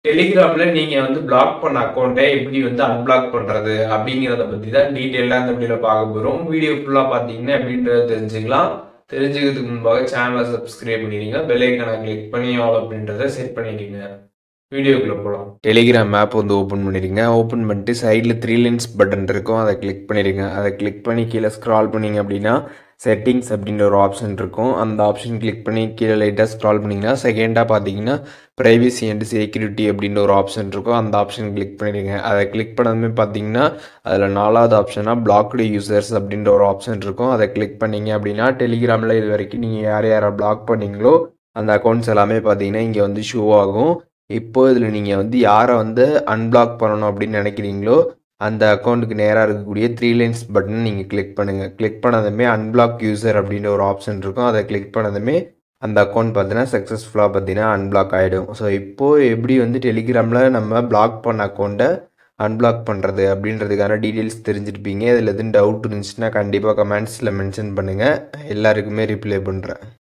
டெலிகிராம்ல நீங்க வந்து பிளாக் பண்ண அக்கவுண்ட்டை எப்படி வந்து அன்பிளாக் பண்றது அப்படிங்கிறத பத்தி தான் டீட்டெயிலா இந்த வீடியோல பார்க்க போறோம். வீடியோ ஃபுல்லா பார்த்தீங்கன்னா எப்படின்றத தெரிஞ்சுக்கலாம். தெரிஞ்சுக்கிறதுக்கு முன்பாக சேனலை சப்ஸ்கிரைப் பண்ணிடுங்க. பெல் ஐக்கானை கிளிக் பண்ணி ஆல் அப்படின்றத செட் பண்ணிடுங்க. வீடியோக்குள்ள போகலாம். டெலிகிராம் ஆப் வந்து ஓப்பன் பண்ணிடுங்க. ஓப்பன் பண்ணிட்டு சைடில் த்ரீ லைன்ஸ் பட்டன் இருக்கும், அதை கிளிக் பண்ணிடுங்க. அதை கிளிக் பண்ணி கீழே ஸ்க்ரால் பண்ணிங்க அப்படின்னா செட்டிங்ஸ் அப்படின்ற ஒரு ஆப்ஷன் இருக்கும். அந்த ஆப்ஷன் கிளிக் பண்ணி கீழே லைட்டாக ஸ்க்ரால் பண்ணிங்கன்னா செகண்டாக பார்த்தீங்கன்னா ப்ரைவசி அண்ட் செக்யூரிட்டி அப்படின்ற ஒரு ஆப்ஷன் இருக்கும். அந்த ஆப்ஷன் கிளிக் பண்ணிடுங்க. அதை கிளிக் பண்ணதுமே பார்த்தீங்கன்னா அதில் 4வது ஆப்ஷனாக பிளாக்டு யூசர்ஸ் அப்படின்ற ஒரு ஆப்ஷன் இருக்கும். அதை கிளிக் பண்ணிங்க அப்படின்னா டெலிகிராமில் இது வரைக்கும் நீங்கள் யார் யாரை பிளாக் பண்ணீங்களோ அந்த அக்கௌண்ட்ஸ் எல்லாமே பார்த்தீங்கன்னா இங்கே வந்து ஷோ ஆகும். இப்போ இதில் நீங்கள் வந்து யாரை வந்து அன்பிளாக் பண்ணணும் அப்படின்னு நினைக்கிறீங்களோ அந்த அக்கௌண்ட்டுக்கு நேராக இருக்கக்கூடிய த்ரீ லைன்ஸ் பட்டன் நீங்கள் கிளிக் பண்ணுங்கள். கிளிக் பண்ணதுமே அன்பிளாக் யூசர் அப்படின்ற ஒரு ஆப்ஷன் இருக்கும். அதை கிளிக் பண்ணதுமே அந்த அக்கௌண்ட் பார்த்தீங்கன்னா சக்ஸஸ்ஃபுல்லாக பார்த்தீங்கன்னா அன்பிளாக் ஆகிடும். ஸோ இப்போது எப்படி வந்து டெலிகிராமில் நம்ம பிளாக் பண்ண அக்கௌண்ட்டை அன்பிளாக் பண்ணுறது அப்படின்றதுக்கான டீட்டெயில்ஸ் தெரிஞ்சிருப்பீங்க. இதில் எதுவும் டவுட் இருந்துச்சுன்னா கண்டிப்பாக கமெண்ட்ஸில் மென்ஷன் பண்ணுங்கள். எல்லாருக்குமே ரிப்ளை பண்ணுறேன்.